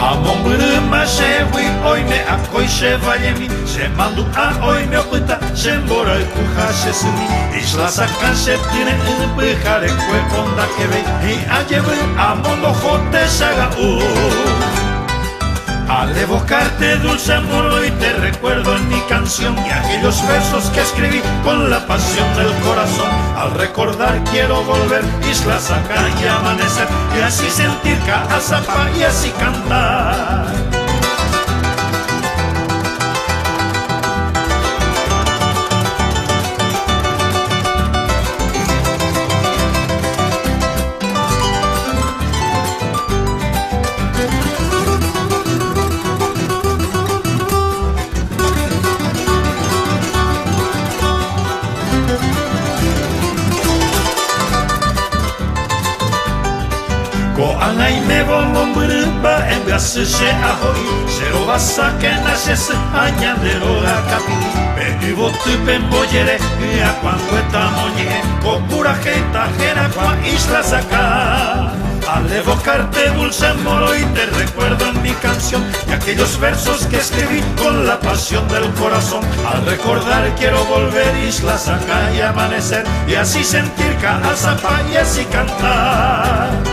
Amon bruma shewi oime akoi shevayemi Shemandu a oime opita shembora ikuha shesumi Isla sakan shetine pujare kwe ponda kebe Y ayebu amon lojote shaga Al evocarte dulce amor hoy te recuerdo en mi canción Y aquellos versos que escribí con la pasión del corazón Al recordar quiero volver, isla sacar y amanecer Y así sentir Caazapá y así cantar Koangai me bolon berba en gasese ahoy Sero basa que naces añadero a capili Peni botu pemboyere a cuando estamos ye Kopura jeta jera kwa isla saca Al evocarte dulce amor hoy te recuerdo en mi canción Y aquellos versos que escribí con la pasión del corazón Al recordar quiero volver isla saca y amanecer Y así sentir Caazapá y así cantar